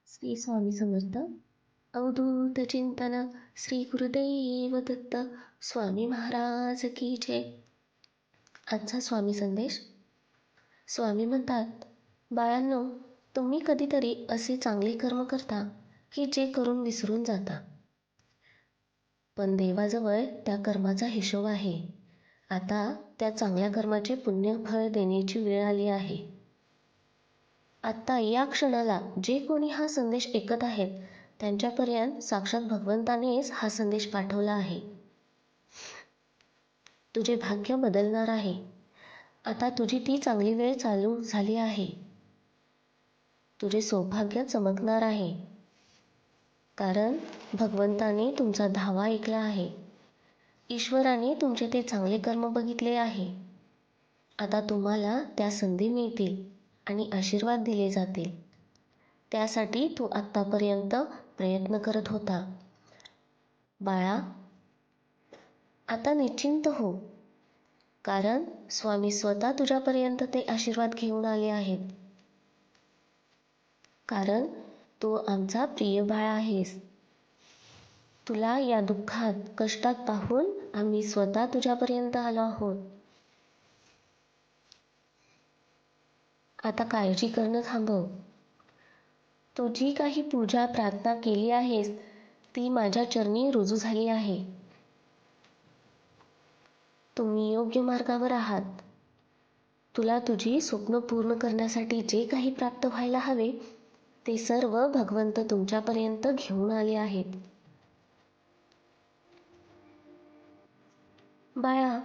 श्री स्वामी समर्थ. अवधूत चिंतन श्री गुरुदेव दत्त स्वामी महाराज की जय. आजचा स्वामी संदेश. स्वामी म्हणतात, बाळांनो, तुम्ही कधीतरी असे चांगले कर्म करता की जे करून विसरून जाता, पण देवाजवळ त्या कर्माचा हिशोब आहे. आता त्या चांगल्या कर्माचे पुण्यफळ देण्याची वेळ आली आहे. आत्ता या क्षणाला जे कोणी हा संदेश ऐकत आहेत त्यांच्यापर्यंत साक्षात भगवंतानेच हा संदेश पाठवला आहे. तुझे भाग्य बदलणार आहे. आता तुझी ती चांगली वेळ चालू झाली आहे. तुझे सौभाग्य चमकणार आहे, कारण भगवंताने तुमचा धावा ऐकला आहे. ईश्वराने तुमचे ते चांगले कर्म बघितले आहे. आता तुम्हाला त्या संधी मिळतील आणि आशीर्वाद दिले जातील. त्यासाठी तू आत्तापर्यंत प्रयत्न करत होता. बाळा, आता निश्चिंत हो, कारण स्वामी स्वतः तुझ्यापर्यंत ते आशीर्वाद घेऊन आले आहेत. कारण तू आमचा प्रिय बाळ आहेस. तुला या दुःखात, कष्टात पाहून आम्ही स्वतः तुझ्यापर्यंत आलो आहोत. आता काळजी करणं थांबव. तू जी काही पूजा प्रार्थना केली आहेस ती माझ्या चरणी रुजू झाली आहे. तुम्ही योग्य मार्गावर आहात. तुला तुझी स्वप्न पूर्ण करण्यासाठी जे काही प्राप्त व्हायला हवे ते सर्व भगवंत तुमच्यापर्यंत घेऊन आले आहेत. बाळा,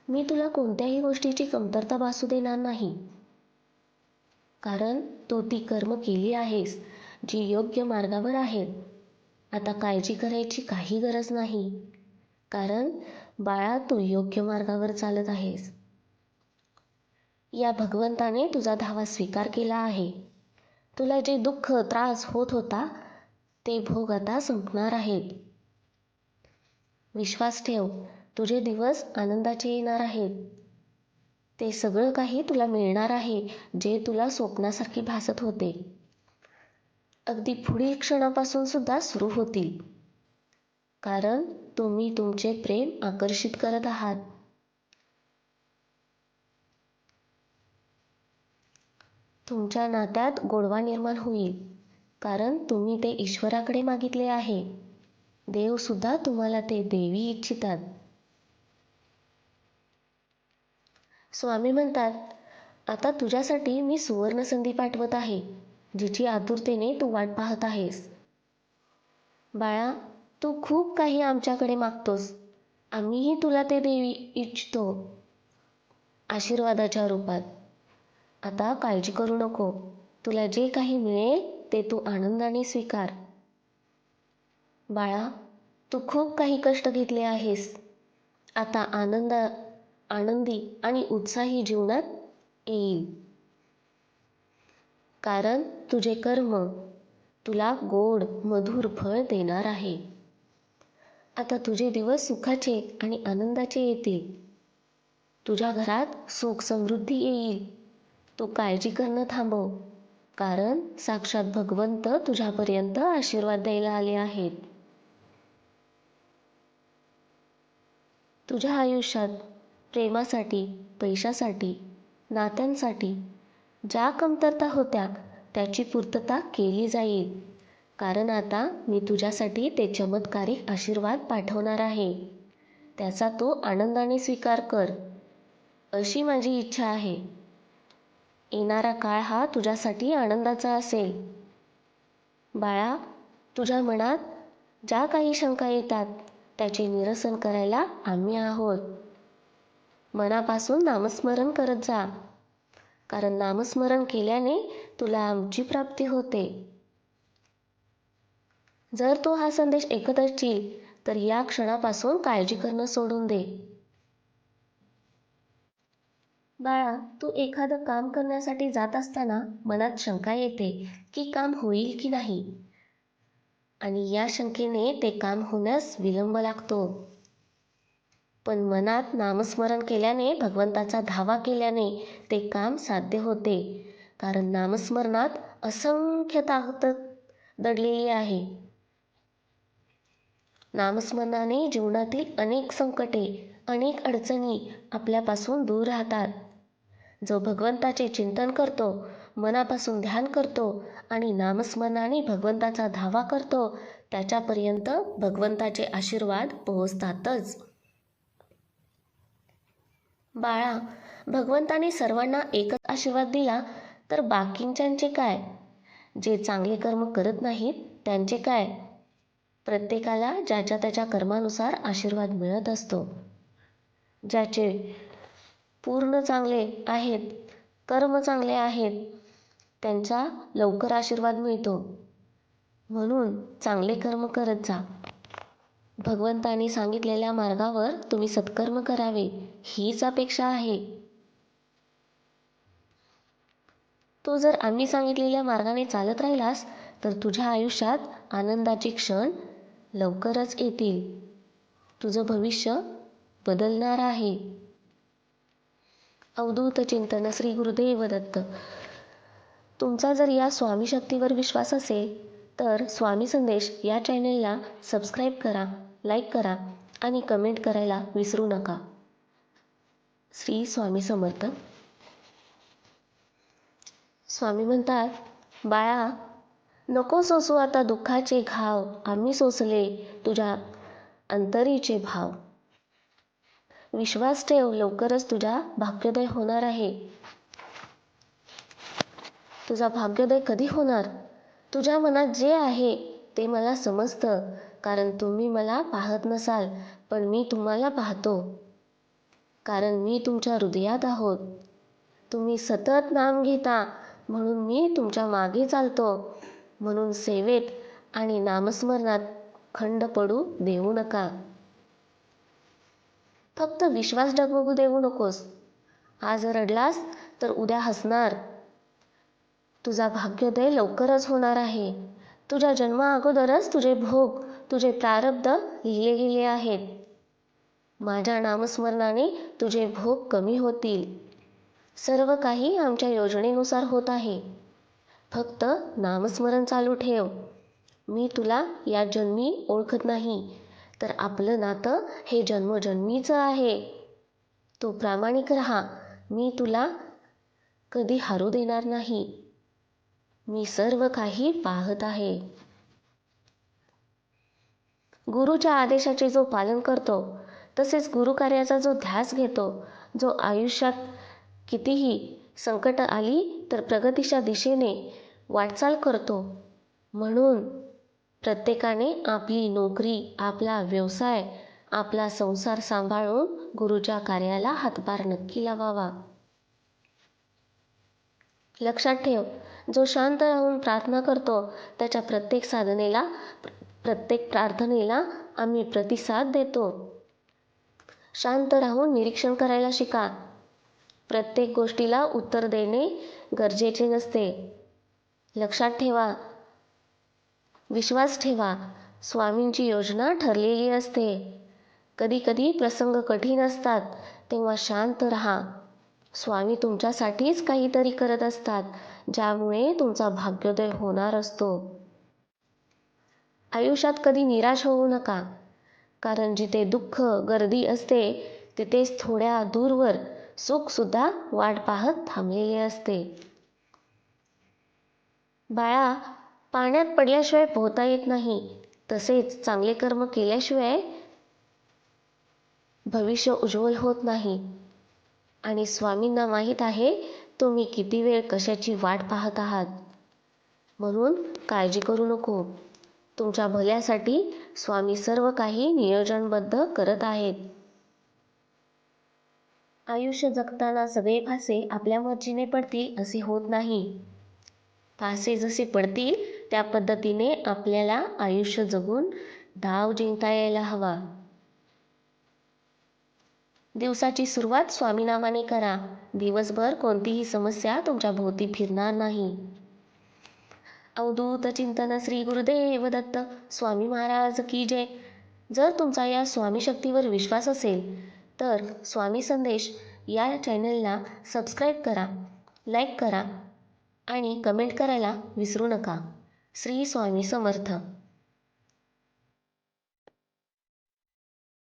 मी तुला कोणत्याही गोष्टीची कमतरता भासू देणार नाही, कारण तू ती कर्म केली आहेस जी योग्य मार्गावर आहेत. आता काळजी करायची काही गरज नाही, कारण बाळा, तू योग्य मार्गावर चालत आहेस. या भगवंताने तुझा धावा स्वीकार केला आहे. तुला जे दुःख त्रास होत होता ते भोग आता संपणार आहेत. विश्वास ठेव, तुझे दिवस आनंदाचे येणार आहेत. ते सगळं काही तुला मिळणार आहे जे तुला स्वप्नासारखे भासत होते. अगदी पुढील क्षणापासून सुद्धा सुरू होतील, कारण तुम्ही तुमचे प्रेम आकर्षित करत आहात. तुमच्या नात्यात गोडवा निर्माण होईल, कारण तुम्ही ते ईश्वराकडे मागितले आहे. देव सुद्धा तुम्हाला ते देवी इच्छितात. स्वामी म्हणतात, आता तुझ्यासाठी मी सुवर्ण संधी पाठवत आहे, जिची आतुरतेने तू वाट पाहत आहेस. बाळा, तू खूप काही आमच्याकडे मागतोस. आम्हीही तुला ते देवी इच्छितो, आशीर्वादाच्या रूपात. आता काळजी करू नको. तुला जे काही मिळेल ते तू आनंदाने स्वीकार. बाळा, तू खूप काही कष्ट घेतले आहेस. आता आनंदी आणि उत्साही जीवनात येईल, कारण तुझे कर्म तुला गोड मधुर फळ देणार आहे. आता तुझे दिवस सुखाचे आणि आनंदाचे येतील. तुझ्या घरात सुख समृद्धी येईल. तू काळजी करणं थांबव, कारण साक्षात भगवंत तुझ्यापर्यंत आशीर्वाद द्यायला आले आहेत. तुझ्या आयुष्यात प्रेमासाठी, पैशासाठी, नात्यांसाठी ज्या कमतरता होत्या त्याची पूर्तता केली जाईल, कारण आता मी तुझ्यासाठी ते चमत्कारिक आशीर्वाद पाठवणार आहे. त्याचा तू आनंदाने स्वीकार कर, अशी माझी इच्छा आहे. येणारा काळ हा तुझ्यासाठी आनंदाचा असेल. बाळा, तुझ्या मनात ज्या काही शंका येतात त्याचे निरसन करायला आम्ही आहोत. मनापासून नामस्मरण करत जा, कारण नामस्मरण केल्याने तुला आमची प्राप्ती होते. जर तू हा संदेश ऐकत असशील तर या क्षणापासून काळजी करणं सोडून दे. बाळा, तू एखादं काम करण्यासाठी जात असताना मनात शंका येते की काम होईल की नाही, आणि या शंकेने ते काम होण्यास विलंब लागतो. पण मनात नामस्मरण केल्याने, भगवंताचा धावा केल्याने ते काम साध्य होते, कारण नामस्मरणात असंख्य दडलेली आहे. नामस्मरणाने जीवनातील अनेक संकटे, अनेक अडचणी आपल्यापासून दूर राहतात. जो भगवंताचे चिंतन करतो, मनापासून ध्यान करतो आणि नामस्मरणाने भगवंताचा धावा करतो, त्याच्यापर्यंत भगवंताचे आशीर्वाद पोहोचतातच. बाळा, भगवंताने सर्वांना एकच आशीर्वाद दिला, तर बाकीच्यांचे काय? जे चांगले कर्म करत नाहीत त्यांचे काय? प्रत्येकाला ज्याच्या त्याच्या कर्मानुसार आशीर्वाद मिळत असतो. ज्याचे पूर्ण चांगले आहेत, कर्म चांगले आहेत, त्यांचा लवकर आशीर्वाद मिळतो. म्हणून चांगले कर्म करत जा. भगवंतानी सांगितलेल्या मार्गावर तुम्ही सत्कर्म करावे, हीच अपेक्षा आहे. तू जर आम्ही सांगितलेल्या मार्गाने चालत राहिलास तर तुझ्या आयुष्यात आनंदाचे क्षण लवकरच येतील. तुझं भविष्य बदलणार आहे. अवधूत चिंतन श्री गुरुदेव दत्त. तुमचा जर या स्वामी शक्तीवर विश्वास असेल तर स्वामी संदेश या चॅनेलला सबस्क्राईब करा, लाईक करा आणि कमेंट करायला विसरू नका. श्री स्वामी समर्थ. स्वामी म्हणतात, बाळा, नको सोसू आता दुःखाचे घाव, आम्ही सोसले तुझ्या अंतरीचे भाव. विश्वास ठेव, लवकरच तुझा भाग्योदय होणार आहे. तुझा भाग्योदय कधी होणार? तुझ्या मनात जे आहे ते मला समजतं, कारण तुम्ही मला पाहत नसाल, पण मी तुम्हाला पाहतो. कारण मी तुमच्या हृदयात आहोत. तुम्ही सतत नाम घेता म्हणून मी तुमच्या मागे चालतो. म्हणून सेवेत आणि नामस्मरणात खंड पडू देऊ नका. फक्त विश्वास डगमगू देऊ नकोस. आज रडलास तर उद्या हसणार. तुझा भाग्योदय लवकरच होणार आहे. तुझ्या जन्मा अगोदरच तुझे भोग, तुझे प्रारब्ध लिहिले गेले आहेत. माझ्या नामस्मरणाने तुझे भोग कमी होतील. सर्व काही आमच्या योजनेनुसार होत आहे. फक्त नामस्मरण चालू ठेव. मी तुला या जन्मी ओळखत नाही, तर आपलं नातं हे जन्मोजन्मीचं आहे. तू प्रामाणिक राहा. मी तुला कधी हारू देणार नाही. मी सर्व काही पाहत आहे. गुरुच्या आदेशाचे जो पालन करतो, तसेच गुरुकार्याचा जो ध्यास घेतो, जो आयुष्यात कितीही संकट आली तर प्रगतीच्या दिशेने वाटचाल करतो. म्हणून प्रत्येकाने आपली नोकरी, आपला व्यवसाय, आपला संसार सांभाळून गुरुच्या कार्याला हातभार नक्की लावावा. लक्षात ठेव, जो शांत राहून प्रार्थना करतो त्याच्या प्रत्येक साधनेला, प्रत्येक प्रार्थनेला आम्ही प्रतिसाद देतो. शांत राहून निरीक्षण करायला शिका. प्रत्येक गोष्टीला उत्तर देणे गरजेचे नसते. लक्षात ठेवा, विश्वास ठेवा, स्वामींची योजना ठरलेली असते. कधी कधी प्रसंग कठीण असतात, तेव्हा शांत राहा. स्वामी तुमच्यासाठीच काहीतरी करत असतात, ज्यामुळे तुमचा भाग्योदय होणार असतो. आयुष्यात कधी निराश होऊ नका, कारण जिथे दुःख, गर्दी असते तिथेच थोड्या दूरवर सुखसुद्धा वाट पाहत थांबलेले असते. बाळा, पाण्यात पडल्याशिवाय पोहता येत नाही, तसेच चांगले कर्म केल्याशिवाय भविष्य उज्ज्वल होत नाही. आणि स्वामींना माहीत आहे तुम्ही किती वेळ कशाची वाट पाहत आहात. म्हणून काळजी करू नको. तुमच्या भल्यासाठी स्वामी सर्व काही नियोजनबद्ध करत आहेत. आयुष्य जगताना सगळे फासे आपल्या मर्जीने पडतील असे होत नाही. फासे जसे पडतील त्या पद्धतीने आपल्याला आयुष्य जगून डाव जिंकता यायला हवा. दिवसाची सुरुवात स्वामीनामाने करा. दिवसभर कोणतीही समस्या तुमच्या भोवती फिरणार नाही. अवधूत चिंतन श्री गुरुदेव दत्त. स्वामी महाराज की जय. जर तुमचा या स्वामी शक्तीवर विश्वास असेल तर स्वामी संदेश या चॅनलला सबस्क्राईब करा, लाईक करा आणि कमेंट करायला विसरू नका. श्री स्वामी समर्थ.